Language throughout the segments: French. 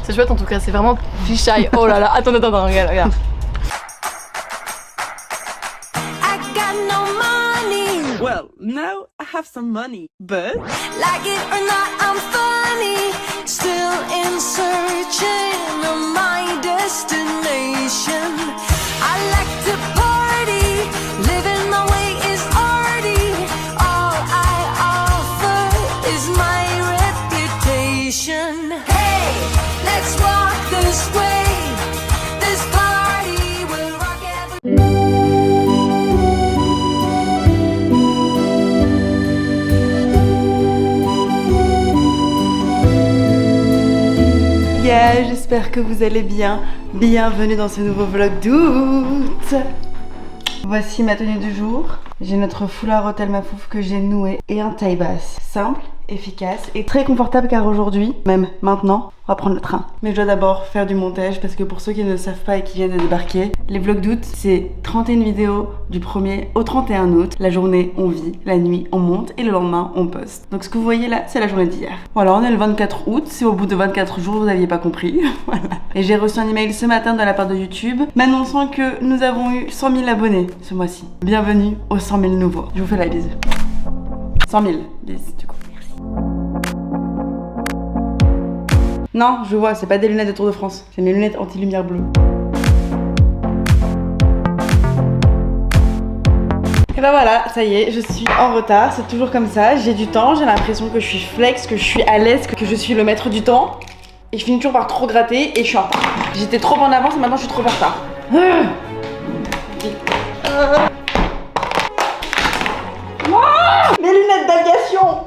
C'est chouette en tout cas, c'est vraiment fisheye. Oh là là, attends, regarde. Well, now I have some money, but like it or not, I'm funny. Still in searching of my destination. I like to party, living my way is arty. All I offer is my reputation. Hey, let's walk this way. This party will rock every. J'espère que vous allez bien. Bienvenue dans ce nouveau vlog d'août. Voici ma tenue du jour. J'ai notre foulard Hôtel Mafouf que j'ai noué et un taille basse. Simple, efficace et très confortable car aujourd'hui, même maintenant, on va prendre le train. Mais je dois d'abord faire du montage parce que pour ceux qui ne savent pas et qui viennent de débarquer, les vlogs d'août, c'est 31 vidéos du 1er au 31 août. La journée, on vit, la nuit, on monte et le lendemain, on poste. Donc ce que vous voyez là, c'est la journée d'hier. Voilà, on est le 24 août. Si au bout de 24 jours, vous n'aviez pas compris. Voilà. Et j'ai reçu un email ce matin de la part de YouTube m'annonçant que nous avons eu 100 000 abonnés ce mois-ci. Bienvenue aux 100 000 nouveaux. Je vous fais la bise. 100 000 bises du coup. Non, je vois, c'est pas des lunettes de Tour de France, c'est mes lunettes anti-lumière bleue. Et bah voilà, ça y est, je suis en retard, c'est toujours comme ça, j'ai du temps, j'ai l'impression que je suis flex, que je suis à l'aise, que je suis le maître du temps. Et je finis toujours par trop gratter et je suis en retard. J'étais trop en avance et maintenant je suis trop en retard. Mes lunettes d'aviation.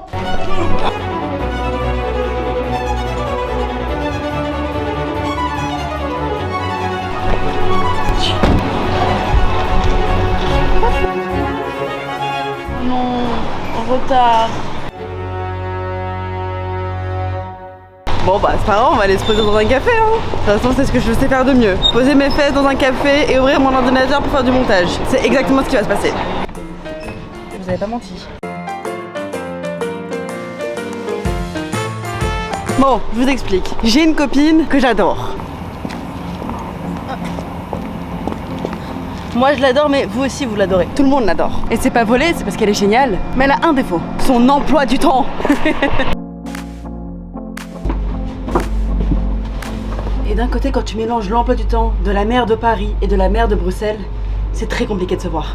Retard. Bon bah c'est pas grave, on va aller se poser dans un café hein. De toute façon c'est ce que je sais faire de mieux. Poser mes fesses dans un café et ouvrir mon ordinateur pour faire du montage. C'est exactement ce qui va se passer. Vous avez pas menti. Bon, je vous explique. J'ai une copine que j'adore. Moi je l'adore mais vous aussi vous l'adorez. Tout le monde l'adore. Et c'est pas volé, c'est parce qu'elle est géniale. Mais elle a un défaut, son emploi du temps. Et d'un côté quand tu mélanges l'emploi du temps de la maire de Paris et de la maire de Bruxelles, c'est très compliqué de se voir.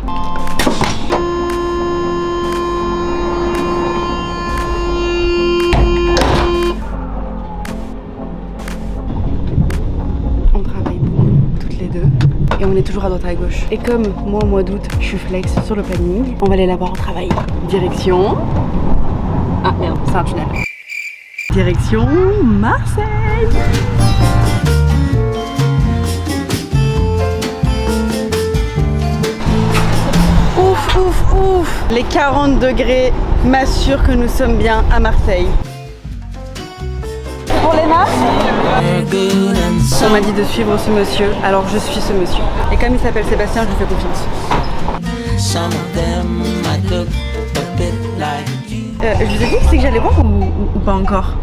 On travaille beaucoup, toutes les deux. Et on est toujours à droite à gauche. Et comme moi au mois d'août, je suis flex sur le planning, on va aller la voir au travail. Direction... Ah merde, c'est un tunnel. Direction Marseille. Ouf, ouf, ouf. Les 40 degrés m'assurent que nous sommes bien à Marseille. Pour les masques, on m'a dit de suivre ce monsieur, alors je suis ce monsieur. Et comme il s'appelle Sébastien, je lui fais confiance. Je vous ai dit que c'est que j'allais voir ou pas encore?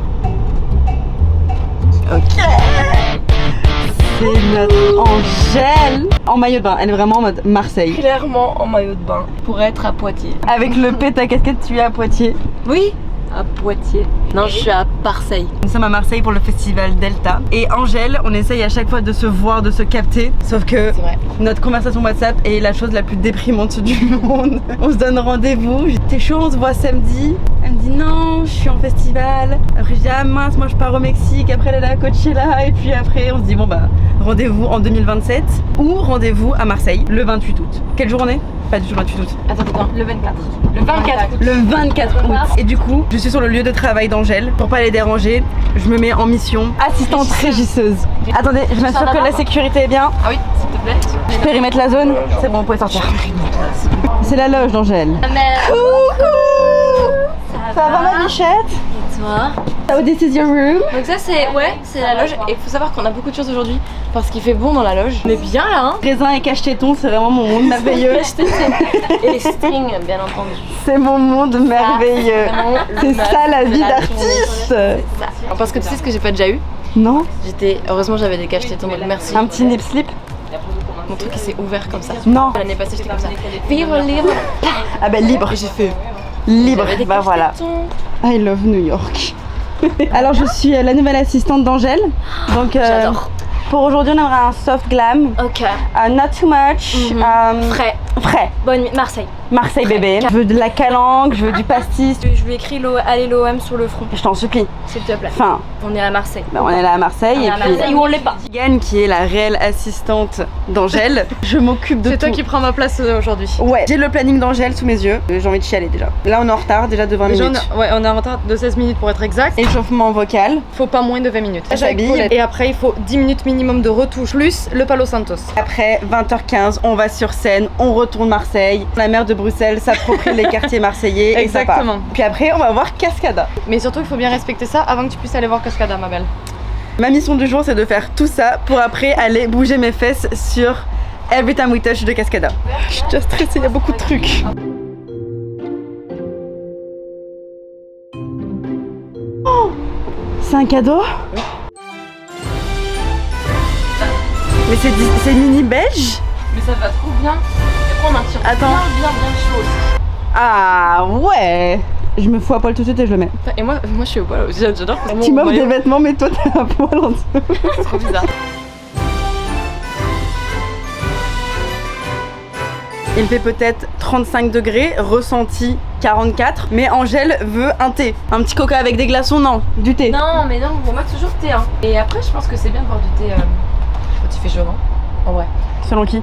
Ok. C'est notre Angèle en maillot de bain, elle est vraiment en mode Marseille. Clairement en maillot de bain, pour être à Poitiers. Avec le P, ta casquette, tu es à Poitiers. Oui, à Poitiers. Non, je suis à Marseille. Nous sommes à Marseille pour le festival Delta. Et Angèle, on essaye à chaque fois de se voir, de se capter. Sauf que notre conversation WhatsApp est la chose la plus déprimante du monde. On se donne rendez-vous. T'es chaud, on se voit samedi. Elle me dit non, je suis en festival. Après je dis ah mince, moi je pars au Mexique. Après elle est à Coachella. Et puis après on se dit bon bah rendez-vous en 2027 ou rendez-vous à Marseille le 28 août. Quelle journée? Pas du tout le 28 août. Attends, le 24. Le 24 août. Le 24 août. Et du coup, je suis sur le lieu de travail d'Angèle. Pour pas les déranger, je me mets en mission assistante régisseuse. Attendez, je m'assure que la sécurité est bien. Ah oui, s'il te plaît. Je périmètre la zone. C'est bon, vous pouvez sortir. C'est la loge d'Angèle. Coucou. Ça va ma bichette? Et toi? So this is your room. Donc ça c'est la loge et il faut savoir qu'on a beaucoup de chance aujourd'hui parce qu'il fait bon dans la loge. On est bien là hein. Raisin et cache-téton, c'est vraiment mon monde merveilleux. Et les strings bien entendu. C'est mon monde merveilleux. C'est ça la vie d'artiste. Parce que tu sais ce que j'ai pas déjà eu? Non. Heureusement j'avais des caches tétons donc merci. Un petit nip slip. Mon truc il s'est ouvert comme ça. Non. L'année passée j'étais comme ça. Vivre libre. Ah bah libre. Et j'ai fait. Libre. J'avais des Bah caches voilà. tétons. I love New York. Alors je suis la nouvelle assistante d'Angèle. Donc J'adore. pour aujourd'hui on aimerait un soft glam. Ok. Not too much. Frais. Frais. Bonne nuit. Marseille. Marseille bébé. Je veux de la calanque, je veux du pastis. Je lui écris allez l'OM sur le front. Je t'en supplie. S'il te plaît. Enfin, On est à Marseille. bah, on est là à Marseille et puis Ou on l'est pas. Megan qui est la réelle assistante d'Angèle. Je m'occupe de tout. C'est toi qui prends ma place aujourd'hui. Ouais, j'ai le planning d'Angèle sous mes yeux. J'ai envie de chialer déjà. Là on est en retard déjà de 20 minutes. On est en retard de 16 minutes pour être exact. Échauffement vocal. Faut pas moins de 20 minutes. Elle s'habille. Et après il faut 10 minutes minimum de retouche plus le Palo Santos. Après 20h15, on va sur scène, on retourne Marseille. La maire de Bruxelles s'approprie les quartiers marseillais et ça part. Exactement. Puis après on va voir Cascada. Mais surtout il faut bien respecter ça avant que tu puisses aller voir Cascada ma belle. Ma mission du jour c'est de faire tout ça pour après aller bouger mes fesses sur Every Time We Touch de Cascada. Je suis déjà stressée, il y a beaucoup de trucs. Oh, c'est un cadeau? Mais c'est mini beige? Mais ça va trop bien. Et prendre un t-shirt Attends. bien chaud aussi. Ah ouais. Je me fous à poil tout de suite et je le mets. Et moi je suis au poil aussi, j'adore. Tu m'offres des vêtements mais toi t'as un poil en dessous. C'est trop bizarre. Il fait peut-être 35 degrés, ressenti 44, mais Angèle veut un thé. Un petit coca avec des glaçons, non, du thé. Non mais non, pour moi toujours thé hein. Et après je pense que c'est bien de boire du thé quand il fait chaud, non? En vrai. Selon qui?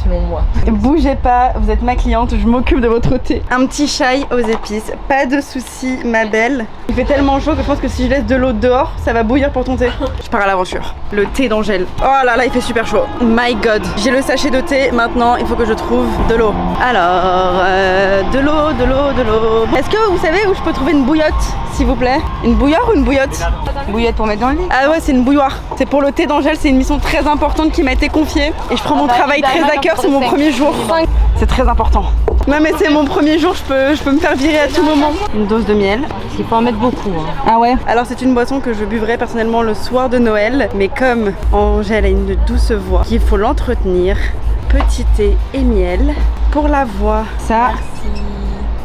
Selon moi. Bougez pas, vous êtes ma cliente, je m'occupe de votre thé. Un petit chai aux épices, pas de soucis ma belle. Il fait tellement chaud que je pense que si je laisse de l'eau dehors, ça va bouillir pour ton thé. Je pars à l'aventure. Le thé d'Angèle. Oh là là, il fait super chaud. My god. J'ai le sachet de thé, maintenant il faut que je trouve de l'eau. Alors, de l'eau. Est-ce que vous savez où je peux trouver une bouillotte, s'il vous plaît? Une bouilloire ou une bouillotte? Bouillotte pour mettre dans le lit. Ah ouais, c'est une bouilloire. C'est pour le thé d'Angèle, c'est une mission très importante qui m'a été confiée. Et je prends mon travail très à cœur, c'est mon premier jour. C'est très important. Non mais c'est mon premier jour, je peux me faire virer à tout moment. Une dose de miel. Il faut en mettre beaucoup hein. Ah ouais. Alors c'est une boisson que je buvrais personnellement le soir de Noël. Mais comme Angèle a une douce voix, il faut l'entretenir. Petit thé et miel pour la voix. Ça. Merci.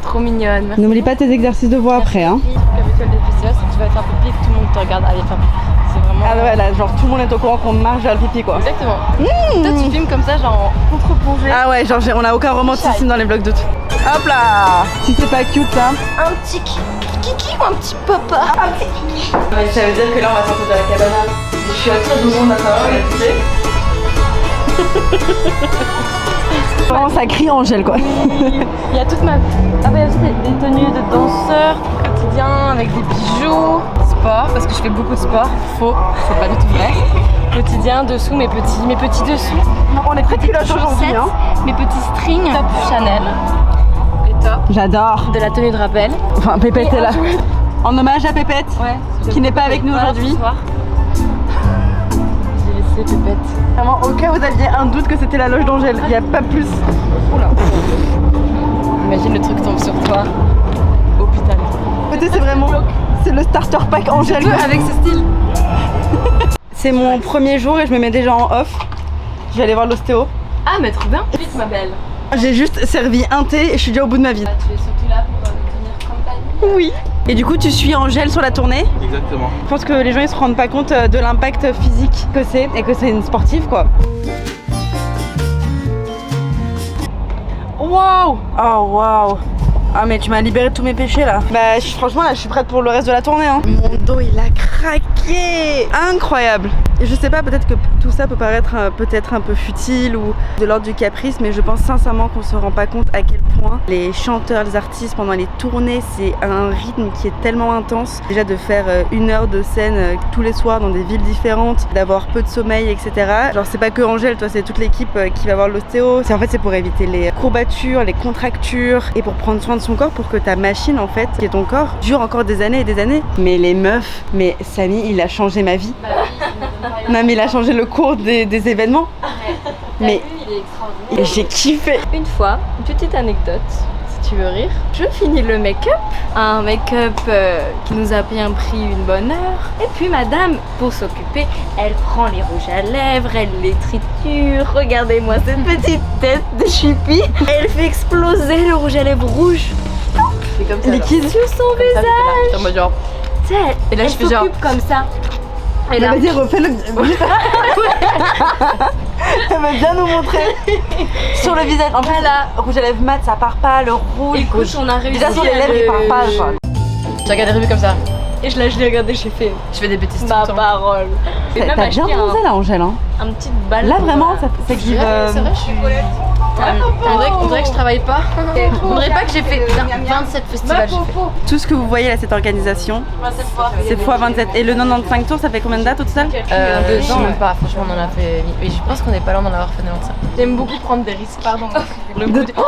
Trop mignonne. Merci. N'oublie pas tes exercices de voix après hein. L'habituel des festivals, c'est que tu vas faire pipi et que tout le monde te regarde. Allez, faire pipi. C'est vraiment. Ah ouais là, genre tout le monde est au courant qu'on marche vers le pipi quoi. Exactement. Toi tu filmes comme ça, genre en contre-plongée. Ah ouais, genre on a aucun romanticisme dans les vlogs de tout. Hop là. Si c'est pas cute ça. Un petit kiki ou un petit papa. Ça veut dire que là on va sortir de la cabane. Je suis à toi de monde maintenant, Vraiment ça crie Angèle quoi. Il y a toute ma. Ah bah il y a aussi des tenues de danseur quotidien avec des bijoux. Sport, parce que je fais beaucoup de sport. Faux, c'est pas du tout vrai. Quotidien, dessous, mes petits dessous. On est très culottes aujourd'hui hein. Mes petits strings. Top Chanel. Les tops. J'adore. De la tenue de rappel. Enfin Pépette est là. En hommage à Pépette. Ouais. Qui n'est pas avec nous aujourd'hui. J'ai laissé Pépette. Vraiment au cas où vous aviez un doute que c'était la loge d'Angèle, il n'y a pas plus. Oula. Imagine le truc tombe sur toi. Hôpital. C'est vraiment, c'est le starter pack Angèle. Avec ce style. C'est mon premier jour et je me mets déjà en off. Je vais aller voir l'ostéo. Ah mais trop bien. Vite ma belle. J'ai juste servi un thé et je suis déjà au bout de ma vie. Tu es surtout là pour nous tenir compagnie. Oui. Et du coup tu suis Angèle sur la tournée. Exactement. Je pense que les gens ils se rendent pas compte de l'impact physique que c'est et que c'est une sportive quoi. Waouh. Oh waouh. Ah mais tu m'as libéré de tous mes péchés là. Bah franchement là je suis prête pour le reste de la tournée hein. Mon dos il a craqué. Incroyable. Et je sais pas, peut-être que tout ça peut paraître peut-être un peu futile ou de l'ordre du caprice, mais je pense sincèrement qu'on se rend pas compte à quel point les chanteurs, les artistes pendant les tournées, c'est un rythme qui est tellement intense. Déjà de faire 1 heure de scène tous les soirs dans des villes différentes, d'avoir peu de sommeil, etc. Genre c'est pas que Angèle, toi c'est toute l'équipe qui va voir l'ostéo. En fait c'est pour éviter les courbatures, les contractures et pour prendre soin de son corps pour que ta machine en fait, qui est ton corps, dure encore des années et des années. Mais les meufs, mais Samy il a changé ma vie. Non mais il a changé le cours des événements. Mais il est extraordinaire. j'ai kiffé. Une fois, une petite anecdote, tu veux rire. Je finis le make-up. Un make-up qui nous a bien pris une bonne heure. Et puis madame, pour s'occuper, elle prend les rouges à lèvres, elle les triture. Regardez-moi cette petite tête de choupi. Elle fait exploser le rouge à lèvres rouge. C'est comme ça. Liquide. Sur son visage. En mode genre. Tu sais, Et là, elle je fais genre. s'occupe comme ça. Et Bah, là, vas-y, refais-le. Elle va bien nous montrer. Sur le visage. En plus, voilà. rouge à lèvres mat, ça part pas. Le rouge. Écoute, on a réussi. Déjà sur les lèvres, il part pas. Quoi. J'ai regardé revues comme ça. Et je l'ai regardé, j'ai fait Je fais des bêtises tout ma le temps. parole. Et même T'as bien acheté bronzé là, Angèle. Hein. un petit balle. Là, pour, vraiment, ça C'est give. vrai, c'est vrai, je suis. On dirait que je travaille pas. On dirait pas que j'ai fait 27 festivals. J'ai fait. Tout ce que vous voyez là, cette organisation, c'est x27. Et le 95 tours, ça fait combien de dates au total? 2 ans, même pas. Franchement, on en a fait. Mais je pense qu'on est pas loin d'en avoir fait 95. J'aime beaucoup prendre des risques, pardon.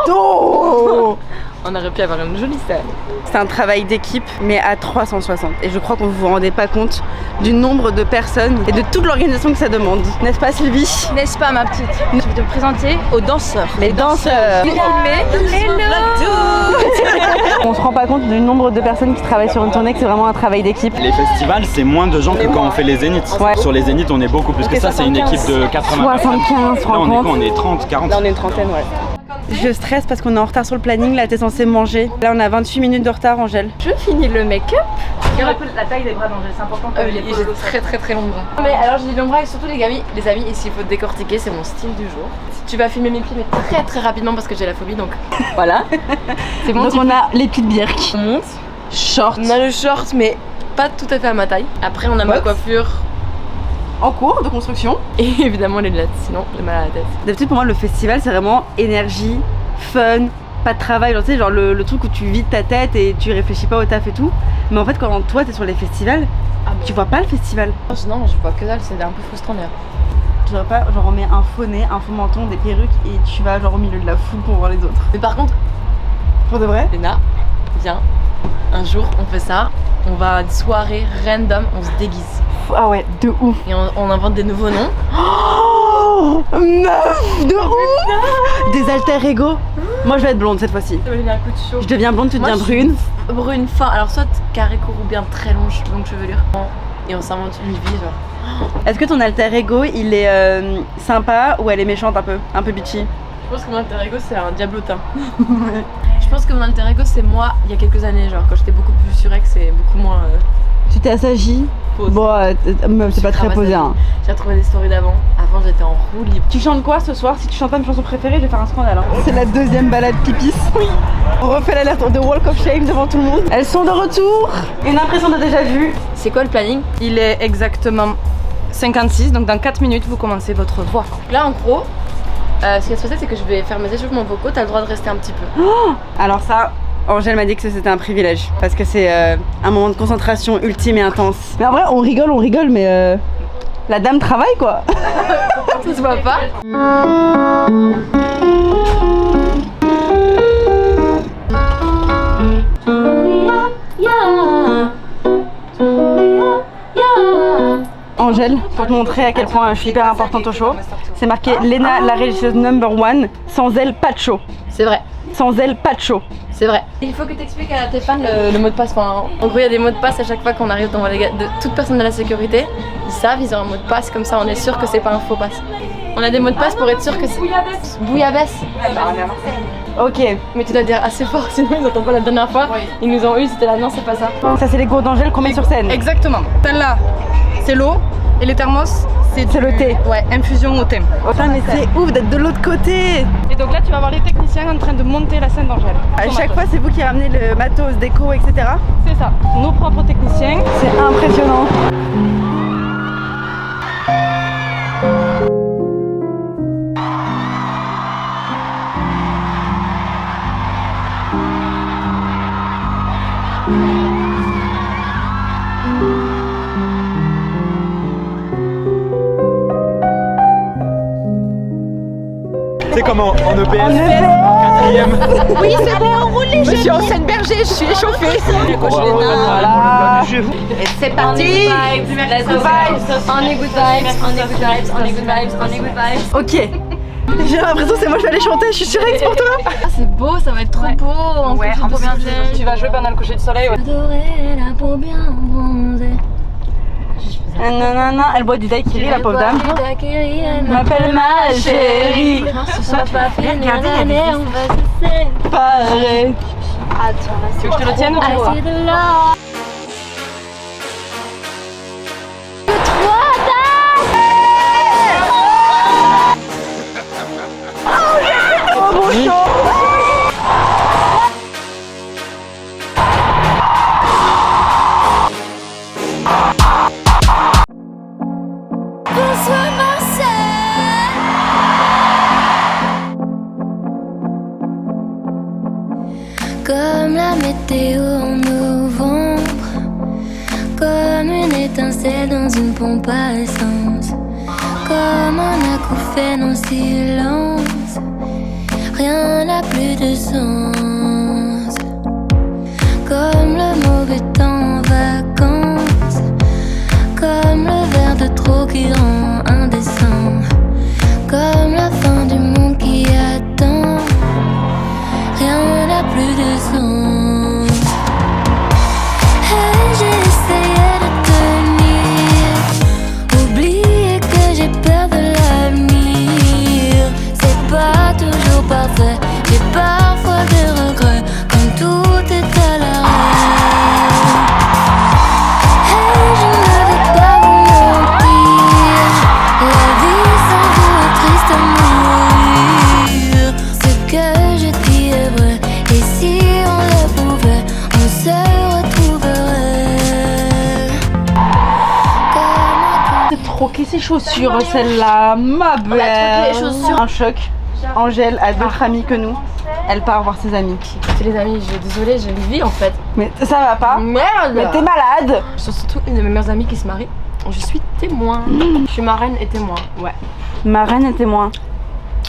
Oh On aurait pu avoir une jolie salle. C'est un travail d'équipe, mais à 360. Et je crois qu'on vous rendez pas compte du nombre de personnes et de toute l'organisation que ça demande. N'est-ce pas, Sylvie? N'est-ce pas, ma petite? Je vais te présenter aux danseurs. Les danseurs. On se rend pas compte du nombre de personnes qui travaillent sur une tournée, que c'est vraiment un travail d'équipe. Les festivals, c'est moins de gens que quand on fait les zéniths. Ouais. Sur les zéniths, on est beaucoup plus que ça, c'est une équipe de 80 personnes. 75 Là, on est rencontres. quoi? On est 30, 40. Là, on est une trentaine, ouais. Je stresse parce qu'on est en retard sur le planning. Là, t'es censé manger. Là, on a 28 minutes de retard, Angèle. Je finis le make-up. Regarde un peu la taille des bras d'Angèle, c'est important. J'ai très très très longs bras. Mais alors, j'ai des longs bras et surtout les amis. Les amis, et s'il faut décortiquer, c'est mon style du jour. Tu vas filmer mes pieds, mais très très rapidement parce que j'ai la phobie, donc voilà. C'est bon. Donc, on a les pieds de Birk. On monte. Short. On a le short, mais pas tout à fait à ma taille. Après, on a ma Box. coiffure En cours de construction. et évidemment les lunettes. Sinon, j'ai mal à la tête. D'habitude, pour moi, le festival, c'est vraiment énergie, fun, pas de travail. Genre, tu sais, genre le truc où tu vides ta tête et tu réfléchis pas au taf et tout. Mais en fait, quand toi, t'es sur les festivals, tu vois pas le festival. Non, je vois que dalle, c'est un peu frustrant d'ailleurs. Tu vois pas, genre, on met un faux nez, un faux menton, des perruques et tu vas genre au milieu de la foule pour voir les autres. Mais par contre, Pour de vrai? Léna, viens, un jour on fait ça, on va à une soirée random, on se déguise. Ah ouais, de ouf. Et on invente des nouveaux noms. Oh, meuf, de ouf. Des alter ego. Moi, je vais être blonde cette fois-ci. Ça m'a donné un coup de chaud. Je deviens blonde, tu Moi, deviens je suis brune. Brune fin, alors soit carré court ou bien très longue chevelure. Et on s'invente une vie genre. Est-ce que ton alter ego, il est sympa ou elle est méchante un peu bitchy? Je pense que mon alter ego c'est un diablotin. Je pense que mon alter ego c'est moi il y a quelques années, genre quand j'étais beaucoup plus surex et beaucoup moins. Tu t'es assagi? Pose. Bon, meuf, c'est pas très posé. Hein. J'ai retrouvé des stories d'avant. Avant j'étais en roue libre. Tu chantes quoi ce soir? Si tu chantes pas mes chansons préférées, je vais faire un scandale. Hein. C'est la deuxième balade pipis. Oui. On refait l'alerte de Walk of Shame devant tout le monde. Elles sont de retour. Une impression de déjà vu. C'est quoi le planning? Il est exactement 56, donc dans 4 minutes, vous commencez votre voix. Là en gros, ce qui va se passer c'est que je vais faire mes échauffements vocaux, t'as le droit de rester un petit peu. Alors ça, Angèle m'a dit que c'était un privilège. Parce que c'est un moment de concentration ultime et intense. Mais en vrai, on rigole, mais la dame travaille quoi. Ça se voit pas. Angèle, pour te montrer à quel point je suis hyper importante au show, c'est marqué Léna, la régisseuse #1. Sans elle, pas de show. C'est vrai. Sans elle, pas de show. C'est vrai. Il faut que tu expliques à tes fans le mot de passe. Enfin, en gros, il y a des mots de passe à chaque fois qu'on arrive devant les gars. De toute personne de la sécurité, ils savent, ils ont un mot de passe, comme ça on est sûr que c'est pas un faux passe. On a des mots de passe pour être sûr que c'est. Bouillabaisse. Ok, Mais tu dois dire assez fort, sinon ils entendent pas la dernière fois. Ils nous ont eu, c'était là, non, c'est pas ça. ça c'est les gourdes d'Angèle qu'on met sur scène. Exactement. Celle-là, c'est l'eau et les thermos, C'est le thé. Ouais, infusion au thé. Putain, mais c'est ouf d'être de l'autre côté. Et donc là, tu vas voir les techniciens en train de monter la scène d'Angèle. À chaque fois, c'est vous qui ramenez le matos, déco, etc. C'est ça, nos propres techniciens. C'est impressionnant. C'est comment en EPS quatrième. Oui, c'est bon, on roule les Monsieur Enseigne Berger, je suis échauffée. Voilà. C'est parti. Let's go vibes. On est good vibes, on est good vibes, on est good vibes, on est good vibes. Ok, J'ai l'impression que c'est moi je vais aller chanter, je suis sûre que c'est pour toi. Ah, c'est beau, ça va être trop beau. En Ouais, coucher en de plus, soleil. tu vas jouer pendant le coucher de soleil. Ouais. Adorer la peau bien bronzée. Non, elle boit du daiquiri, la pauvre dame. Elle M'appelle ma chérie. Ce soit pas fini, Regardez, il y a des l'année, on va se Pareil. Tu veux que je te le tienne ou tu I vois see the love. Bonsoir Marseille. Comme la météo en novembre, comme une étincelle dans une pompe à essence, comme un acouphène en silence, rien n'a plus de sens. Comme le mauvais temps en vacances, comme le verre de trop qui rend indécent, comme la fin du monde qui attend, rien n'a plus de sens. Et j'ai essayé de tenir, oublier que j'ai peur de l'avenir. C'est pas toujours parfait, j'ai parfois des regrets, comme tout est à l'arrêt. Et je ne vais pas vous mentir, la vie sans vous est triste à mourir. Ce que je dis est vrai, et si on le pouvait, on se retrouverait. Comme J'ai troqué ses chaussures, celle-là, ma belle. a troqué les chaussures. Un choc. Angèle a d'autres amis que nous. Elle part voir ses amis. Écoutez les amis, désolée, je le vis en fait. Mais ça va pas. Merde. Mais t'es malade. Surtout une de mes meilleures amies qui se marie. Je suis témoin. Je suis marraine et témoin. Ouais. Ma reine est témoin.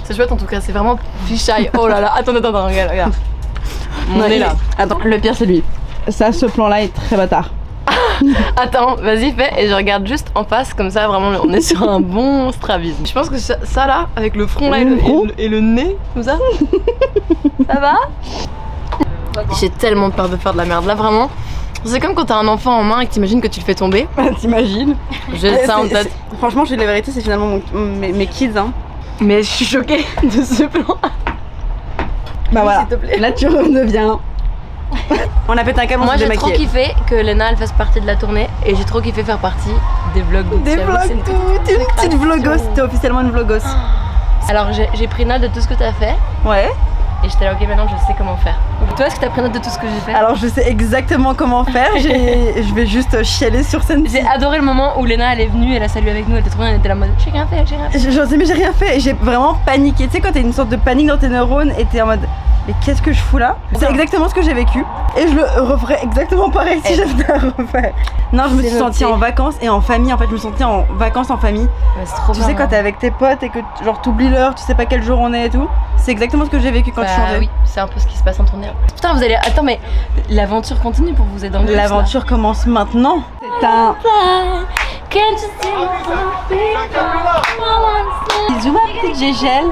C'est chouette en tout cas, c'est vraiment fichaille. Oh là là, attends, regarde. On est là. Attends, le pire c'est lui. Ça, ce plan-là est très bâtard. Attends, vas-y, fais. Et je regarde juste en face, comme ça, vraiment, on est sur un bon strabisme. Je pense que ça là, avec le front là et le nez, comme ça. Ça va? J'ai tellement peur de faire de la merde. Là, vraiment, c'est comme quand t'as un enfant en main et que t'imagines que tu le fais tomber. T'imagines? J'ai ça en tête. Franchement, j'ai la vérité, c'est finalement mes kids. Hein. Mais je suis choquée de ce plan. Bah voilà. S'il te plaît. Là, tu redeviens. On a pété un câble, on Moi s'est j'ai trop démaquillé. kiffé que Léna elle fasse partie de la tournée et j'ai trop kiffé faire partie des vlogs. Des vlogs, t'es une petite vlogos. T'es officiellement une vlogos. Alors j'ai pris note de tout ce que t'as fait Ouais. et j'étais là ok maintenant je sais comment faire. Toi est-ce que t'as pris note de tout ce que j'ai fait? Alors je sais exactement comment faire. Je vais juste chialer sur scène. J'ai adoré le moment où Léna elle est venue, elle a salué avec nous, elle était trop bien, elle était là en mode j'ai rien fait. J'en sais mais j'ai rien fait. J'ai vraiment paniqué. Tu sais quand t'as une sorte de panique dans tes neurones et t'es en mode mais qu'est-ce que je fous là? C'est exactement ce que j'ai vécu et je le referais exactement pareil si j'avais à refaire. Non, je me suis sentie en vacances et en famille. En fait, je me sentais en vacances en famille. Ouais, c'est trop Tu bien, sais quand hein. t'es avec tes potes et que genre t'oublies l'heure, tu sais pas quel jour on est et tout. C'est exactement ce que j'ai vécu quand Bah tu chantais. oui, c'est un peu ce qui se passe en tournée. Putain vous allez... Attends mais l'aventure continue pour vous aider dans le bus, là. L'aventure commence maintenant. C'est un Can't you see my bisou ma petite Gégel.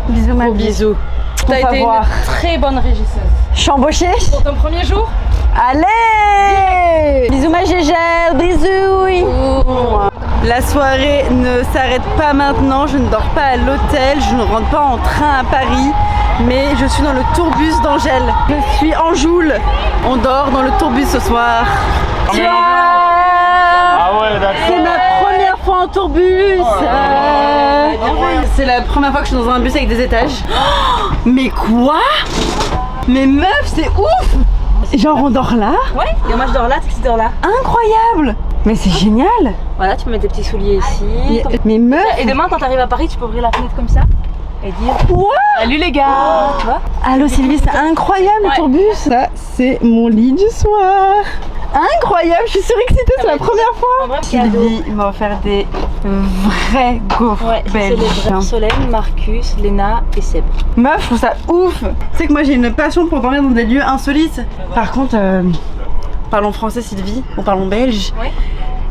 Bisous ma Gros bise. bisous. Pour T'as été savoir. une très bonne régisseuse. Je suis embauchée. Pour ton premier jour, Allez! Bisous ma Gégel, bisous! Oui. La soirée ne s'arrête pas maintenant, je ne dors pas à l'hôtel, je ne rentre pas en train à Paris, mais je suis dans le tourbus d'Angèle. Je suis en Joule, on dort dans le tourbus ce soir. Ah ouais, d'accord. C'est ma première fois en tourbus! C'est la première fois que je suis dans un bus avec des étages. Oh, mais quoi? Mais meuf, c'est ouf! Genre on dort là? ouais, et moi je dors là, tu dors là. Incroyable! Mais c'est génial! Voilà, tu mets tes petits souliers ici. Mais meuf! Et demain quand t'arrives à Paris, tu peux ouvrir la fenêtre comme ça et dire What? salut les gars, tu vois. Allô Sylvie, c'est incroyable le tourbus! Ça, c'est mon lit du soir! Incroyable, je suis surexcitée, c'est la première fois! En vrai, cadeau. Sylvie m'a offert des vrais gaufres Ouais, c'est les belges. vrais Solène, Marcus, Léna et Seb. Meuf, je trouve ça ouf! Tu sais que moi j'ai une passion pour dormir dans des lieux insolites. Par contre, parlons français Sylvie, ou parlons belge. Ouais.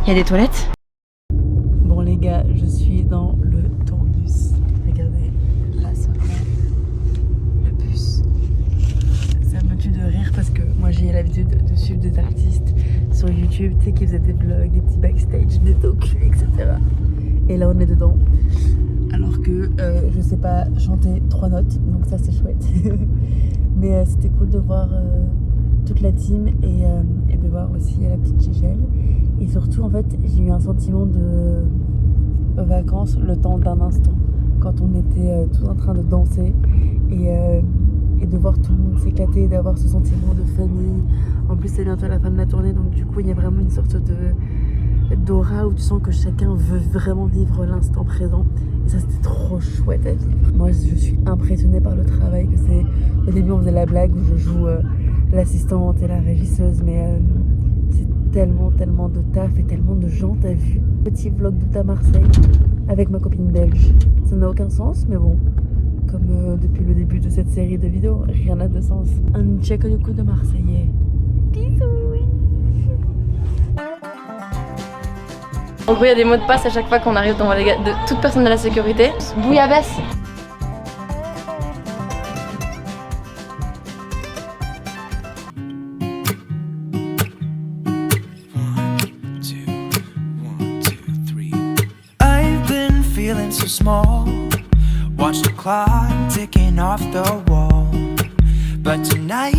Il y a des toilettes? Bon les gars, je suis dans suivre des artistes sur YouTube, tu sais, qui faisaient des vlogs, des petits backstage, des docus, etc. Et là, on est dedans. Alors que je sais pas chanter 3 notes, donc ça c'est chouette. Mais c'était cool de voir toute la team et de voir aussi la petite Gigelle. Et surtout, en fait, j'ai eu un sentiment de vacances le temps d'un instant. Quand on était tous en train de danser et de voir tout le monde s'éclater, d'avoir ce sentiment de famille. En plus, c'est bientôt la fin de la tournée, donc du coup, il y a vraiment une sorte d'aura où tu sens que chacun veut vraiment vivre l'instant présent. Et ça, c'était trop chouette à vivre. Moi, je suis impressionnée par le travail que c'est. Au début, on faisait la blague où je joue l'assistante et la régisseuse, mais c'est tellement de taf et tellement de gens, t'as vu. Petit vlog d'août à Marseille avec ma copine belge. Ça n'a aucun sens, mais bon, comme depuis le début de cette série de vidéos, rien n'a de sens. Un check du coup de Marseillais. Bisous. En gros, il y a des mots de passe à chaque fois qu'on arrive devant de toute personne de la sécurité. Bouillabaisse. I've been feeling so small. Watch the clock ticking off the wall. But tonight